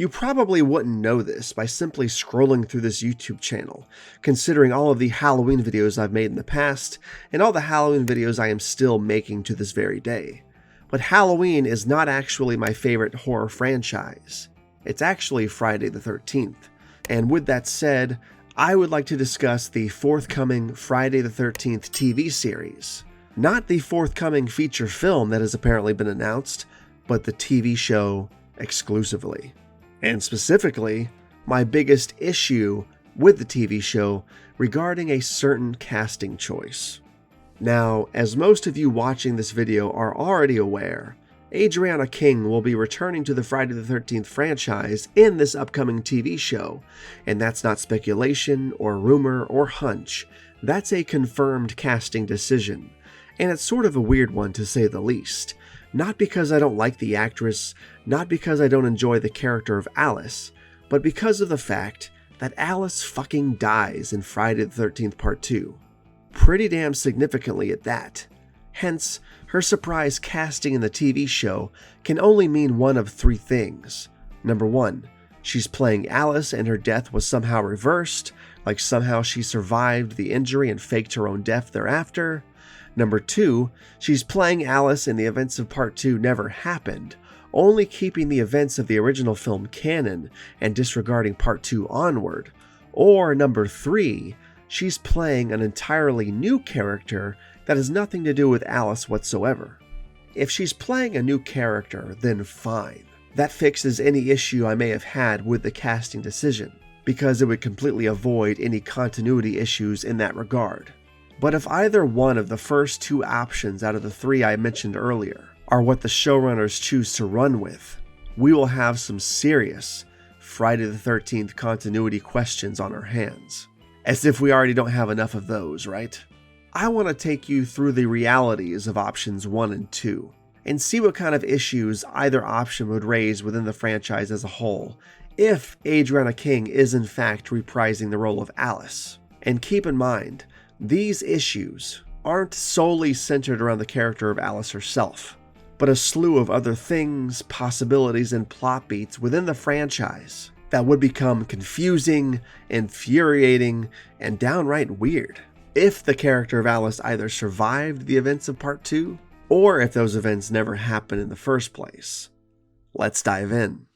You probably wouldn't know this by simply scrolling through this YouTube channel, considering all of the Halloween videos I've made in the past, and all the Halloween videos I am still making to this very day. But Halloween is not actually my favorite horror franchise. It's actually Friday the 13th. And with that said, I would like to discuss the forthcoming Friday the 13th TV series. Not the forthcoming feature film that has apparently been announced, but the TV show exclusively. And specifically, my biggest issue with the TV show regarding a certain casting choice. Now, as most of you watching this video are already aware, Adrienne King will be returning to the Friday the 13th franchise in this upcoming TV show, and that's not speculation or rumor or hunch, that's a confirmed casting decision, and it's sort of a weird one to say the least. Not because I don't like the actress, not because I don't enjoy the character of Alice, but because of the fact that Alice fucking dies in Friday the 13th Part 2. Pretty damn significantly at that. Hence, her surprise casting in the TV show can only mean one of three things. Number one, she's playing Alice and her death was somehow reversed, like somehow she survived the injury and faked her own death thereafter. Number two, she's playing Alice and the events of Part 2 never happened, only keeping the events of the original film canon and disregarding Part 2 onward. Or number three, she's playing an entirely new character that has nothing to do with Alice whatsoever. If she's playing a new character, then fine. That fixes any issue I may have had with the casting decision, because it would completely avoid any continuity issues in that regard. But if either one of the first two options out of the three I mentioned earlier are what the showrunners choose to run with, we will have some serious Friday the 13th continuity questions on our hands. As if we already don't have enough of those, right? I want to take you through the realities of options 1 and 2, and see what kind of issues either option would raise within the franchise as a whole, if Adrienne King is in fact reprising the role of Alice. And keep in mind, these issues aren't solely centered around the character of Alice herself, but a slew of other things, possibilities, and plot beats within the franchise that would become confusing, infuriating, and downright weird if the character of Alice either survived the events of Part 2, or if those events never happened in the first place. Let's dive in.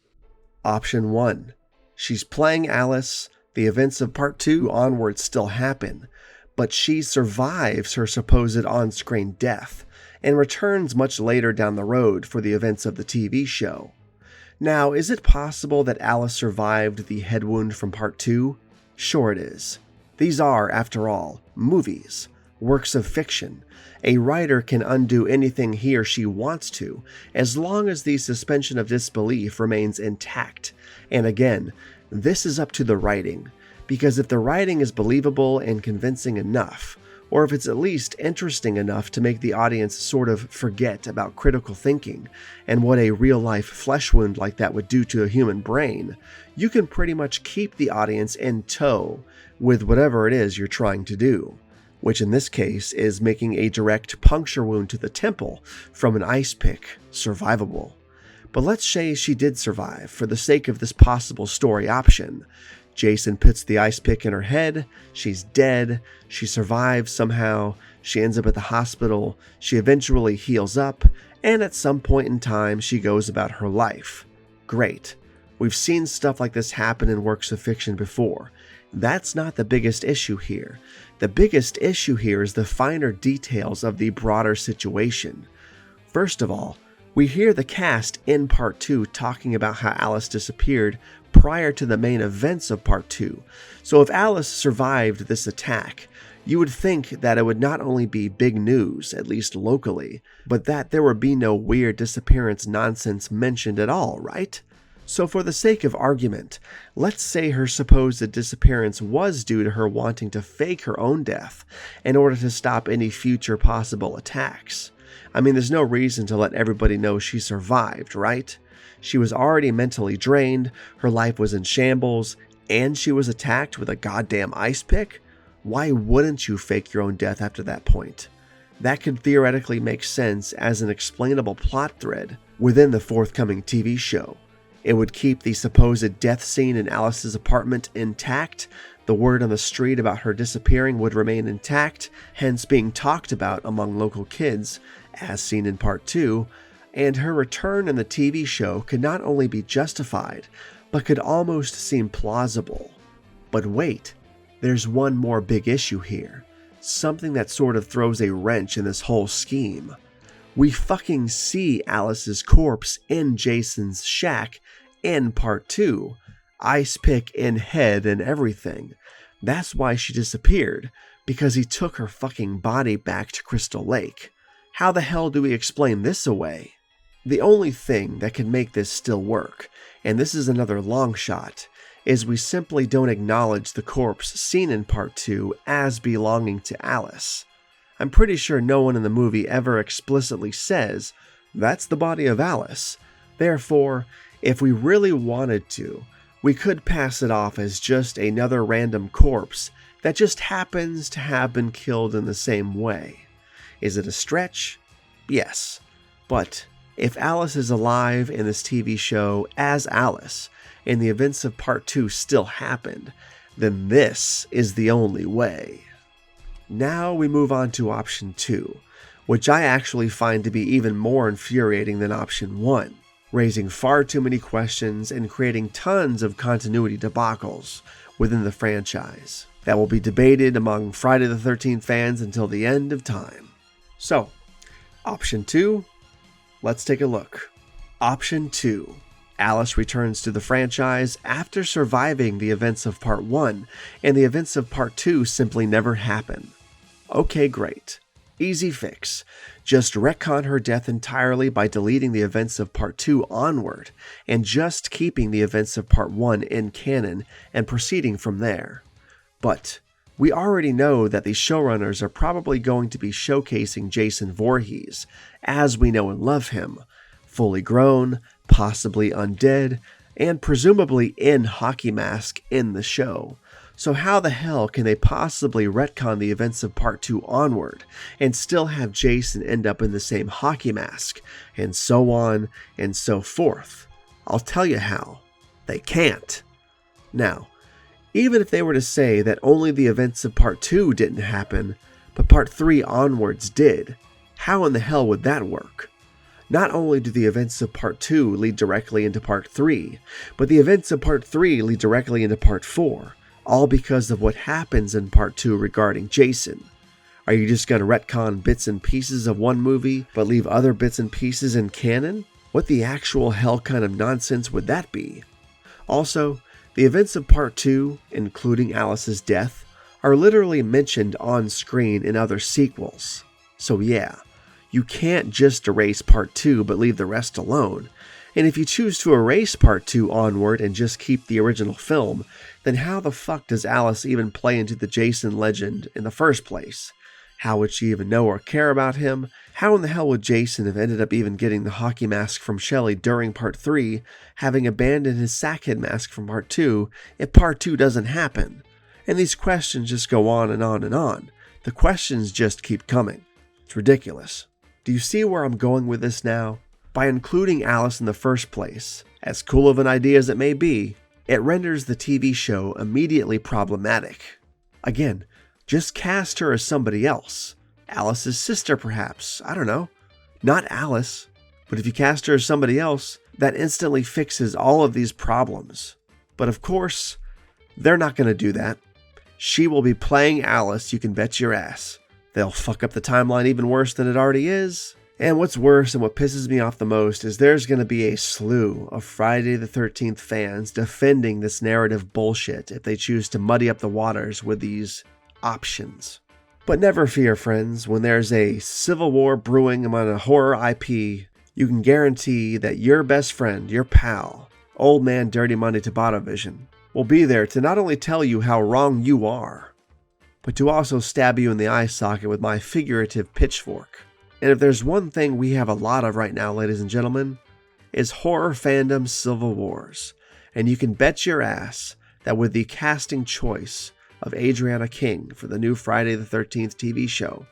Option 1. She's playing Alice, the events of Part 2 onward still happen, but she survives her supposed on-screen death, and returns much later down the road for the events of the TV show. Now, is it possible that Alice survived the head wound from Part 2? Sure it is. These are, after all, movies, works of fiction. A writer can undo anything he or she wants to, as long as the suspension of disbelief remains intact. And again, this is up to the writing, because if the writing is believable and convincing enough, or if it's at least interesting enough to make the audience sort of forget about critical thinking and what a real-life flesh wound like that would do to a human brain, you can pretty much keep the audience in tow with whatever it is you're trying to do, which in this case is making a direct puncture wound to the temple from an ice pick survivable. But let's say she did survive for the sake of this possible story option. Jason puts the ice pick in her head, she's dead, she survives somehow, she ends up at the hospital, she eventually heals up, and at some point in time she goes about her life. Great. We've seen stuff like this happen in works of fiction before. That's not the biggest issue here. The biggest issue here is the finer details of the broader situation. First of all, we hear the cast in Part 2 talking about how Alice disappeared prior to the main events of Part 2. So if Alice survived this attack, you would think that it would not only be big news, at least locally, but that there would be no weird disappearance nonsense mentioned at all, right? So for the sake of argument, let's say her supposed disappearance was due to her wanting to fake her own death in order to stop any future possible attacks. I mean, there's no reason to let everybody know she survived, right? She was already mentally drained, her life was in shambles, and she was attacked with a goddamn ice pick? Why wouldn't you fake your own death after that point? That could theoretically make sense as an explainable plot thread within the forthcoming TV show. It would keep the supposed death scene in Alice's apartment intact. The word on the street about her disappearing would remain intact, hence being talked about among local kids, as seen in Part 2, and her return in the TV show could not only be justified, but could almost seem plausible. But wait, there's one more big issue here, something that sort of throws a wrench in this whole scheme. We fucking see Alice's corpse in Jason's shack in Part 2, ice pick in head and everything. That's why she disappeared, because he took her fucking body back to Crystal Lake. How the hell do we explain this away? The only thing that can make this still work, and this is another long shot, is we simply don't acknowledge the corpse seen in Part 2 as belonging to Alice. I'm pretty sure no one in the movie ever explicitly says, that's the body of Alice. Therefore, if we really wanted to, we could pass it off as just another random corpse that just happens to have been killed in the same way. Is it a stretch? Yes. But if Alice is alive in this TV show as Alice, and the events of Part 2 still happened, then this is the only way. Now we move on to option 2, which I actually find to be even more infuriating than option 1, raising far too many questions and creating tons of continuity debacles within the franchise that will be debated among Friday the 13th fans until the end of time. So, option 2, let's take a look. Option 2. Alice returns to the franchise after surviving the events of Part 1, and the events of Part 2 simply never happen. Okay, great. Easy fix. Just retcon her death entirely by deleting the events of Part 2 onward, and just keeping the events of Part 1 in canon and proceeding from there. But we already know that the showrunners are probably going to be showcasing Jason Voorhees, as we know and love him, fully grown, possibly undead, and presumably in hockey mask in the show. So how the hell can they possibly retcon the events of Part 2 onward and still have Jason end up in the same hockey mask, and so on and so forth? I'll tell you how. They can't. Now, even if they were to say that only the events of Part 2 didn't happen, but Part 3 onwards did, how in the hell would that work? Not only do the events of Part 2 lead directly into Part 3, but the events of Part 3 lead directly into Part 4, all because of what happens in Part 2 regarding Jason. Are you just going to retcon bits and pieces of one movie, but leave other bits and pieces in canon? What the actual hell kind of nonsense would that be? Also, the events of Part 2, including Alice's death, are literally mentioned on screen in other sequels. So yeah, you can't just erase Part 2 but leave the rest alone. And if you choose to erase Part 2 onward and just keep the original film, then how the fuck does Alice even play into the Jason legend in the first place? How would she even know or care about him? How in the hell would Jason have ended up even getting the hockey mask from Shelley during Part 3, having abandoned his sackhead mask from Part 2, if Part 2 doesn't happen? And these questions just go on and on and on. The questions just keep coming. It's ridiculous. Do you see where I'm going with this now? By including Alice in the first place, as cool of an idea as it may be, it renders the TV show immediately problematic. Again, just cast her as somebody else. Alice's sister, perhaps. I don't know. Not Alice. But if you cast her as somebody else, that instantly fixes all of these problems. But of course, they're not going to do that. She will be playing Alice, you can bet your ass. They'll fuck up the timeline even worse than it already is. And what's worse and what pisses me off the most is there's going to be a slew of Friday the 13th fans defending this narrative bullshit if they choose to muddy up the waters with these options. But never fear, friends, when there's a civil war brewing among a horror IP, you can guarantee that your best friend, your pal, Old Man Dirty Money TobattoVision, will be there to not only tell you how wrong you are, but to also stab you in the eye socket with my figurative pitchfork. And if there's one thing we have a lot of right now, ladies and gentlemen, is horror fandom civil wars. And you can bet your ass that with the casting choice of Adrienne King for the new Friday the 13th TV show,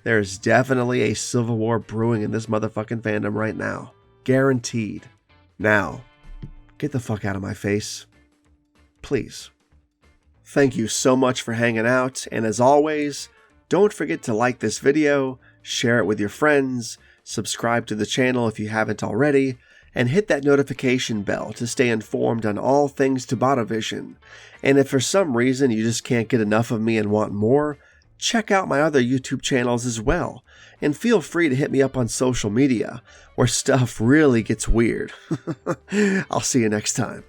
there is definitely a civil war brewing in this motherfucking fandom right now. Guaranteed. Now, Get the fuck out of my face. Please. Thank you so much for hanging out, and as always, don't forget to like this video, share it with your friends, subscribe to the channel if you haven't already, and hit that notification bell to stay informed on all things TobattoVision. And if for some reason you just can't get enough of me and want more, check out my other YouTube channels as well, and feel free to hit me up on social media, where stuff really gets weird. I'll see you next time.